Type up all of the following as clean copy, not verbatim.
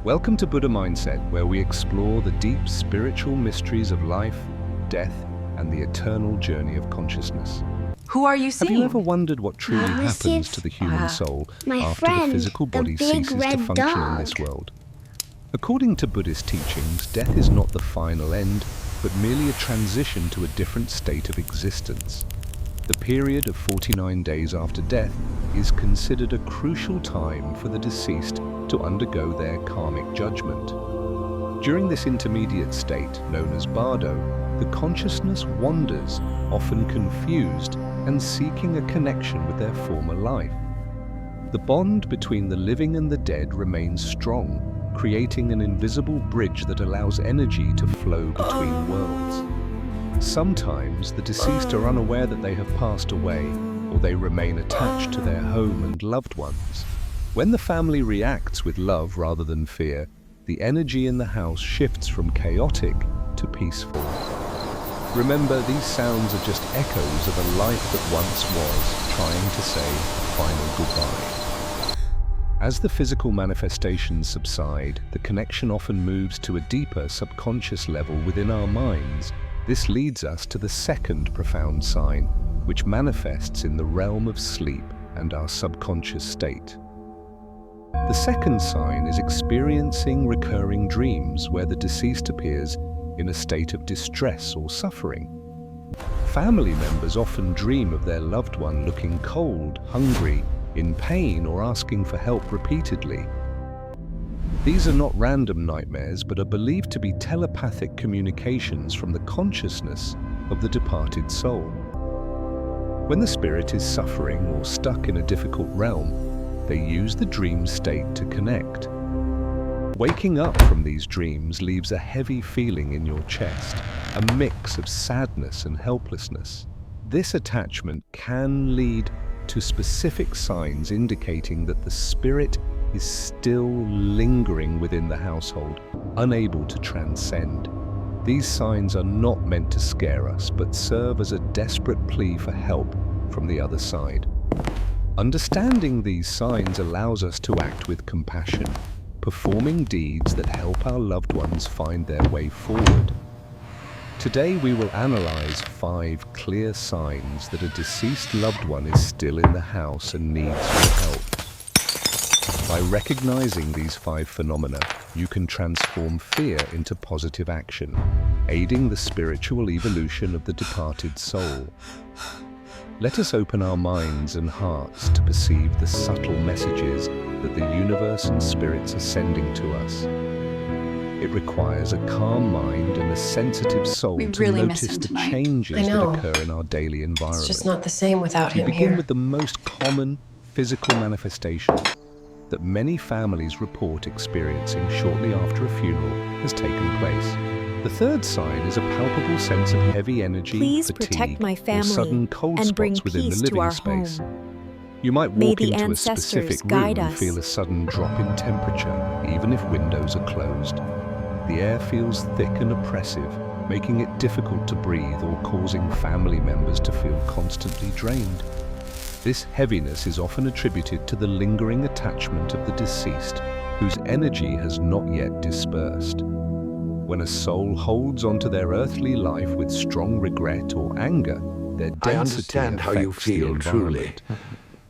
Welcome to Buddha Mindset, where we explore the deep spiritual mysteries of life, death, and the eternal journey of consciousness. Who are you seeing? Have you ever wondered what truly happens to the human soul after the physical body ceases to function in this world? According to Buddhist teachings, death is not the final end, but merely a transition to a different state of existence. The period of 49 days after death is considered a crucial time for the deceased to undergo their karmic judgment. During this intermediate state, known as bardo, the consciousness wanders, often confused and seeking a connection with their former life. The bond between the living and the dead remains strong, creating an invisible bridge that allows energy to flow between worlds. Sometimes the deceased are unaware that they have passed away, or they remain attached to their home and loved ones. When the family reacts with love rather than fear, the energy in the house shifts from chaotic to peaceful. Remember, these sounds are just echoes of a life that once was, trying to say final goodbye. As the physical manifestations subside, the connection often moves to a deeper subconscious level within our minds. This leads us to the second profound sign, which manifests in the realm of sleep and our subconscious state. The second sign is experiencing recurring dreams where the deceased appears in a state of distress or suffering. Family members often dream of their loved one looking cold, hungry, in pain, or asking for help repeatedly. These are not random nightmares, but are believed to be telepathic communications from the consciousness of the departed soul. When the spirit is suffering or stuck in a difficult realm, they use the dream state to connect. Waking up from these dreams leaves a heavy feeling in your chest, a mix of sadness and helplessness. This attachment can lead to specific signs indicating that the spirit is still lingering within the household, unable to transcend. These signs are not meant to scare us, but serve as a desperate plea for help from the other side. Understanding these signs allows us to act with compassion, performing deeds that help our loved ones find their way forward. Today we will analyze 5 clear signs that a deceased loved one is still in the house and needs your help. By recognizing these 5 phenomena, you can transform fear into positive action, aiding the spiritual evolution of the departed soul. Let us open our minds and hearts to perceive the subtle messages that the universe and spirits are sending to us. It requires a calm mind and a sensitive soul to notice the changes that occur in our daily environment. It's just not the same without him here. We begin with the most common physical manifestation that many families report experiencing shortly after a funeral has taken place. The third sign is a palpable sense of heavy energy, fatigue, or sudden cold spots within the living space. You might walk into a specific room and feel a sudden drop in temperature, even if windows are closed. The air feels thick and oppressive, making it difficult to breathe or causing family members to feel constantly drained. This heaviness is often attributed to the lingering attachment of the deceased, whose energy has not yet dispersed. When a soul holds onto their earthly life with strong regret or anger, their density affects the environment.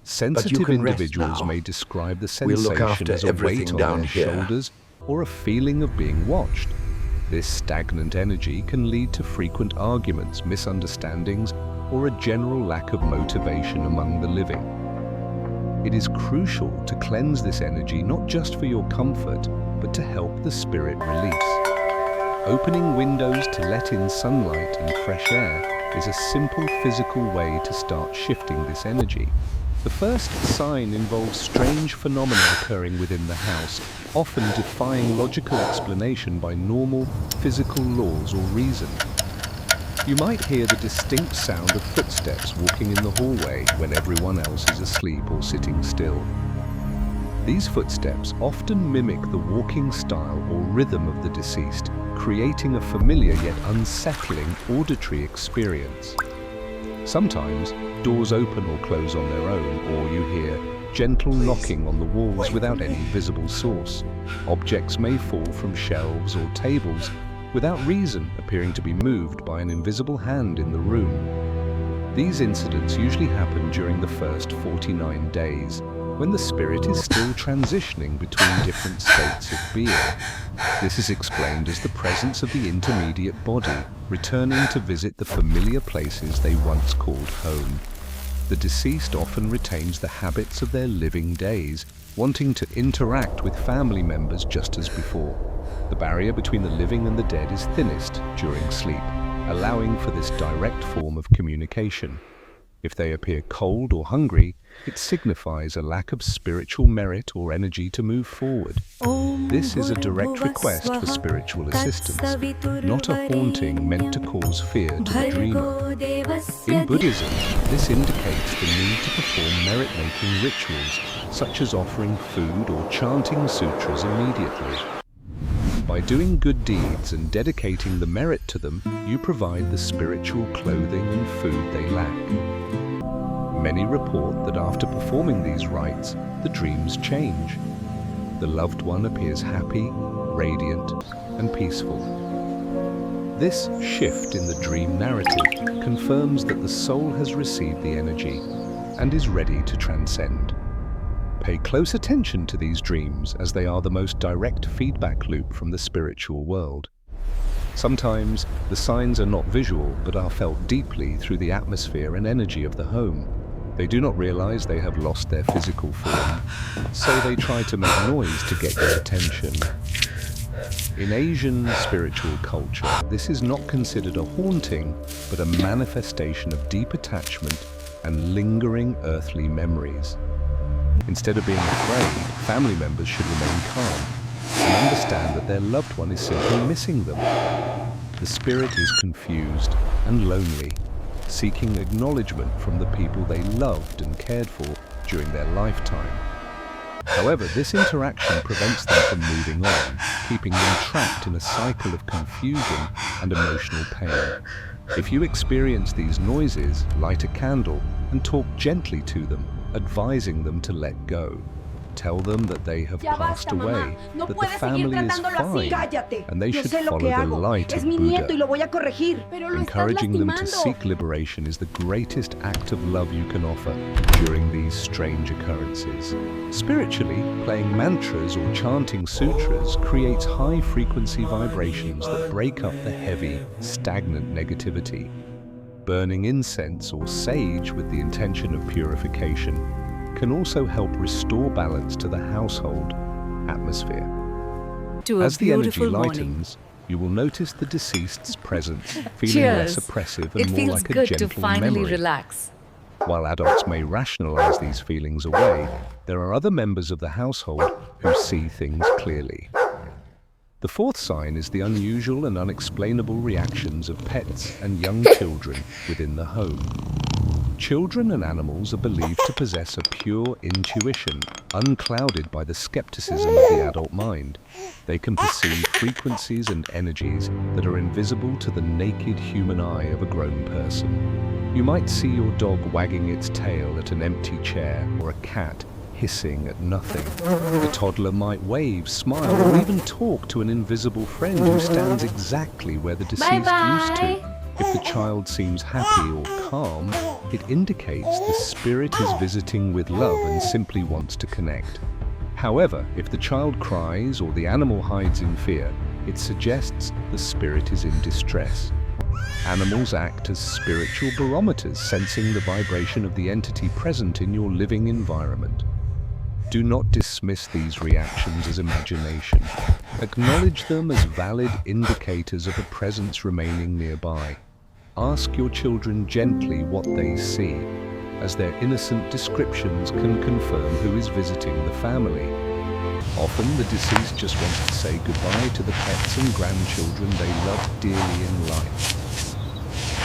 Sensitive individuals may describe the sensation as a weight on their shoulders or a feeling of being watched. This stagnant energy can lead to frequent arguments, misunderstandings, or a general lack of motivation among the living. It is crucial to cleanse this energy not just for your comfort, but to help the spirit release. Opening windows to let in sunlight and fresh air is a simple physical way to start shifting this energy. The first sign involves strange phenomena occurring within the house, often defying logical explanation by normal physical laws or reason. You might hear the distinct sound of footsteps walking in the hallway when everyone else is asleep or sitting still. These footsteps often mimic the walking style or rhythm of the deceased, creating a familiar yet unsettling auditory experience. Sometimes, doors open or close on their own, or you hear gentle knocking on the walls without any visible source. Objects may fall from shelves or tables without reason, appearing to be moved by an invisible hand in the room. These incidents usually happen during the first 49 days, when the spirit is still transitioning between different states of being. This is explained as the presence of the intermediate body, returning to visit the familiar places they once called home. The deceased often retains the habits of their living days, wanting to interact with family members just as before. The barrier between the living and the dead is thinnest during sleep, allowing for this direct form of communication. If they appear cold or hungry, it signifies a lack of spiritual merit or energy to move forward. This is a direct request for spiritual assistance, not a haunting meant to cause fear to the dreamer. In Buddhism, this indicates the need to perform merit-making rituals, such as offering food or chanting sutras immediately. By doing good deeds and dedicating the merit to them, you provide the spiritual clothing and food they lack. Many report that after performing these rites, the dreams change. The loved one appears happy, radiant, and peaceful. This shift in the dream narrative confirms that the soul has received the energy and is ready to transcend. Pay close attention to these dreams, as they are the most direct feedback loop from the spiritual world. Sometimes the signs are not visual but are felt deeply through the atmosphere and energy of the home. They do not realize they have lost their physical form, so they try to make noise to get your attention. In Asian spiritual culture, this is not considered a haunting, but a manifestation of deep attachment and lingering earthly memories. Instead of being afraid, family members should remain calm and understand that their loved one is simply missing them. The spirit is confused and lonely, seeking acknowledgement from the people they loved and cared for during their lifetime. However, this interaction prevents them from moving on, keeping them trapped in a cycle of confusion and emotional pain. If you experience these noises, light a candle and talk gently to them, advising them to let go. Tell them that they have passed away, that the family is fine, and they should follow the light of Buddha. Encouraging them to seek liberation is the greatest act of love you can offer during these strange occurrences. Spiritually, playing mantras or chanting sutras creates high-frequency vibrations that break up the heavy, stagnant negativity. Burning incense or sage with the intention of purification can also help restore balance to the household atmosphere. As the energy lightens, you will notice the deceased's presence, feeling less oppressive and more like a gentle memory. Relax. While adults may rationalize these feelings away, there are other members of the household who see things clearly. The fourth sign is the unusual and unexplainable reactions of pets and young children within the home. Children and animals are believed to possess a pure intuition, unclouded by the skepticism of the adult mind. They can perceive frequencies and energies that are invisible to the naked human eye of a grown person. You might see your dog wagging its tail at an empty chair, or a cat hissing at nothing. The toddler might wave, smile, or even talk to an invisible friend who stands exactly where the deceased used to. If the child seems happy or calm, it indicates the spirit is visiting with love and simply wants to connect. However, if the child cries or the animal hides in fear, it suggests the spirit is in distress. Animals act as spiritual barometers, sensing the vibration of the entity present in your living environment. Do not dismiss these reactions as imagination. Acknowledge them as valid indicators of a presence remaining nearby. Ask your children gently what they see, as their innocent descriptions can confirm who is visiting the family. Often the deceased just wants to say goodbye to the pets and grandchildren they loved dearly in life.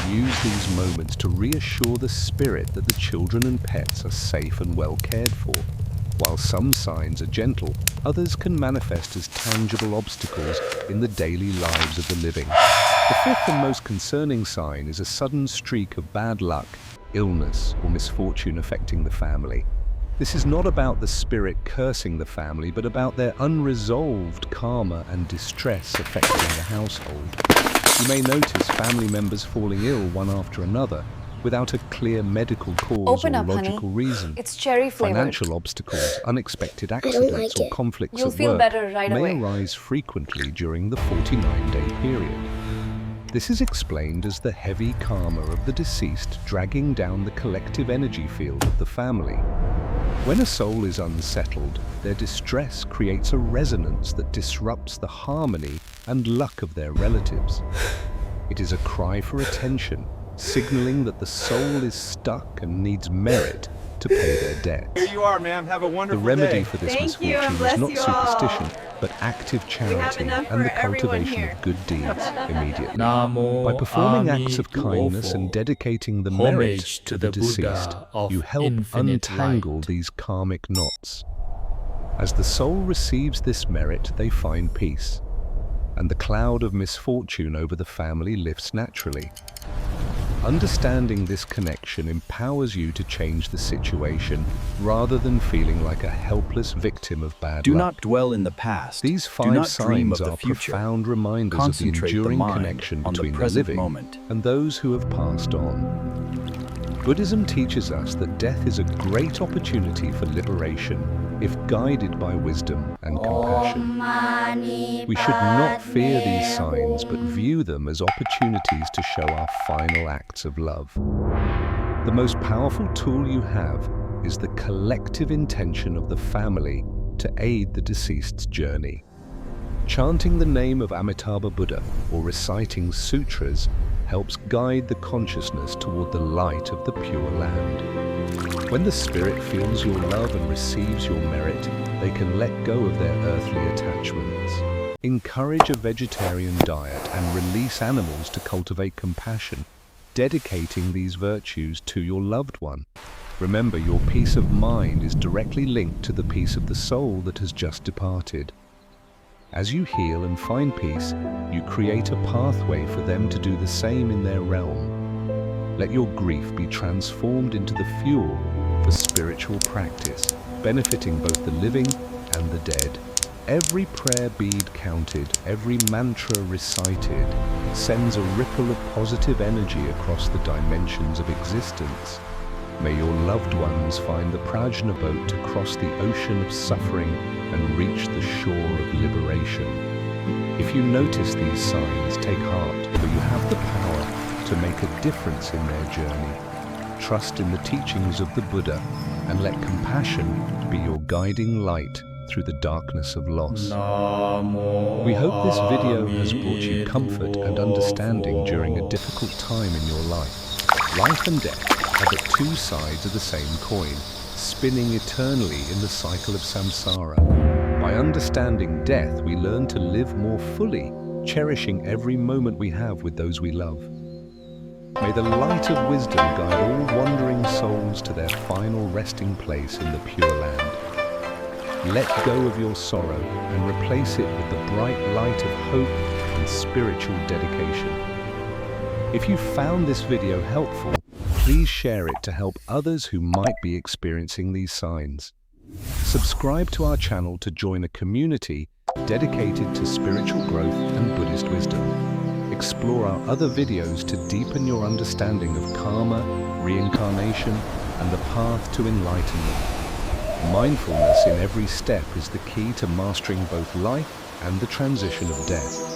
Use these moments to reassure the spirit that the children and pets are safe and well cared for. While some signs are gentle, others can manifest as tangible obstacles in the daily lives of the living. The fifth and most concerning sign is a sudden streak of bad luck, illness, or misfortune affecting the family. This is not about the spirit cursing the family, but about their unresolved karma and distress affecting the household. You may notice family members falling ill one after another without a clear medical cause or logical reason. It's cherry flavored. Financial obstacles, unexpected accidents, or conflicts You'll at feel work better right may away. arise frequently during the 49-day period. This is explained as the heavy karma of the deceased dragging down the collective energy field of the family. When a soul is unsettled, their distress creates a resonance that disrupts the harmony and luck of their relatives. It is a cry for attention, signaling that the soul is stuck and needs merit to pay their debts. Here you are, ma'am. Have a The wonderful remedy day. for this Thank you, misfortune and is bless not you all. superstition, but active charity enough and the for everyone cultivation here. of good deeds immediately. Namo By performing acts of Amituofo. kindness and dedicating the merit Homage to to the the Buddha deceased, of you help infinite untangle light. these karmic knots. As the soul receives this merit, they find peace, and the cloud of misfortune over the family lifts naturally. Understanding this connection empowers you to change the situation rather than feeling like a helpless victim of bad Do luck. not dwell in the past. These Do 5 not dream signs of the are future. profound reminders of the Concentrate the enduring mind connection on the between the present living moment. and those who have passed on. Buddhism teaches us that death is a great opportunity for liberation if guided by wisdom and compassion. We should not fear these signs, but view them as opportunities to show our final acts of love. The most powerful tool you have is the collective intention of the family to aid the deceased's journey. Chanting the name of Amitabha Buddha or reciting sutras helps guide the consciousness toward the light of the pure land. When the spirit feels your love and receives your merit, they can let go of their earthly attachments. Encourage a vegetarian diet and release animals to cultivate compassion, dedicating these virtues to your loved one. Remember, your peace of mind is directly linked to the peace of the soul that has just departed. As you heal and find peace, you create a pathway for them to do the same in their realm. Let your grief be transformed into the fuel for spiritual practice, benefiting both the living and the dead. Every prayer bead counted, every mantra recited, sends a ripple of positive energy across the dimensions of existence. May your loved ones find the prajna boat to cross the ocean of suffering and reach the shore of liberation. If you notice these signs, take heart, for you have the power to make a difference in their journey. Trust in the teachings of the Buddha and let compassion be your guiding light through the darkness of loss. We hope this video has brought you comfort and understanding during a difficult time in your life. Life and death are but 2 sides of the same coin, spinning eternally in the cycle of samsara. By understanding death, we learn to live more fully, cherishing every moment we have with those we love. May the light of wisdom guide all wandering souls to their final resting place in the Pure Land. Let go of your sorrow and replace it with the bright light of hope and spiritual dedication. If you found this video helpful, please share it to help others who might be experiencing these signs. Subscribe to our channel to join a community dedicated to spiritual growth and Buddhist wisdom. Explore our other videos to deepen your understanding of karma, reincarnation, and the path to enlightenment. Mindfulness in every step is the key to mastering both life and the transition of death.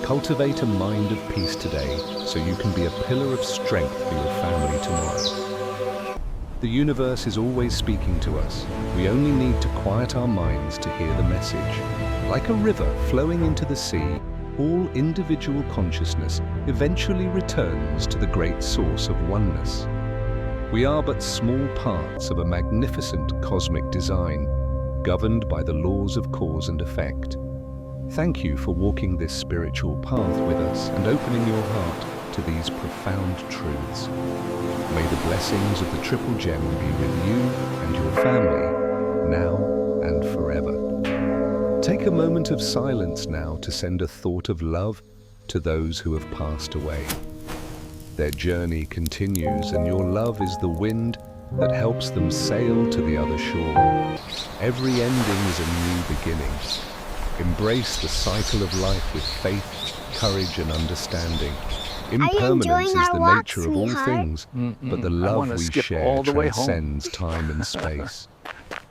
Cultivate a mind of peace today so you can be a pillar of strength for your family tomorrow. The universe is always speaking to us. We only need to quiet our minds to hear the message. Like a river flowing into the sea, all individual consciousness eventually returns to the great source of oneness. We are but small parts of a magnificent cosmic design, governed by the laws of cause and effect. Thank you for walking this spiritual path with us and opening your heart to these profound truths. May the blessings of the Triple Gem be with you and your family, now and forever. Take a moment of silence now to send a thought of love to those who have passed away. Their journey continues, and your love is the wind that helps them sail to the other shore. Every ending is a new beginning. Embrace the cycle of life with faith, courage, and understanding. Impermanence is the nature of all things, but the love we share transcends time and space.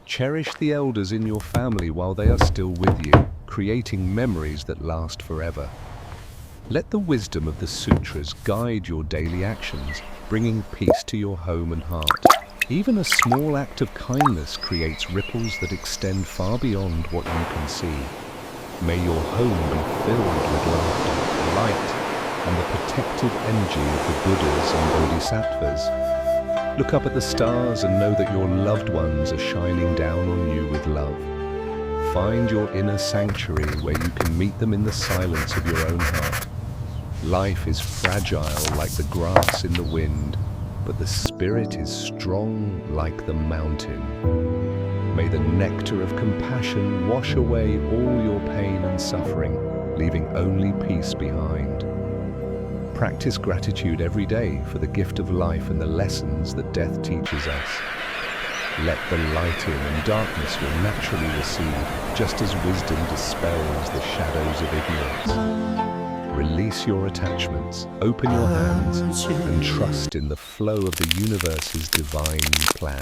Cherish the elders in your family while they are still with you, creating memories that last forever. Let the wisdom of the sutras guide your daily actions, bringing peace to your home and heart. Even a small act of kindness creates ripples that extend far beyond what you can see. May your home be filled with laughter, light, and the protective energy of the Buddhas and Bodhisattvas. Look up at the stars and know that your loved ones are shining down on you with love. Find your inner sanctuary where you can meet them in the silence of your own heart. Life is fragile like the grass in the wind, but the spirit is strong like the mountain. May the nectar of compassion wash away all your pain and suffering, leaving only peace behind. Practice gratitude every day for the gift of life and the lessons that death teaches us. Let the light in and darkness will naturally recede, just as wisdom dispels the shadows of ignorance. Release your attachments, open your hands, and trust in the flow of the universe's divine plan.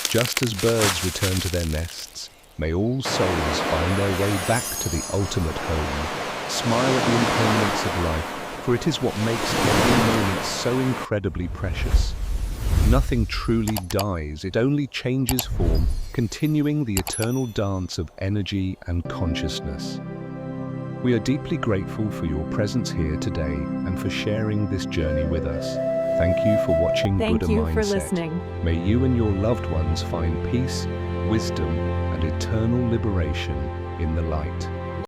Just as birds return to their nests, may all souls find their way back to the ultimate home. Smile at the impermanence of life, for it is what makes every moment so incredibly precious. Nothing truly dies, it only changes form, continuing the eternal dance of energy and consciousness. We are deeply grateful for your presence here today and for sharing this journey with us. Thank you for watching Buddha Mindset. Thank you for listening. May you and your loved ones find peace, wisdom, and eternal liberation in the light.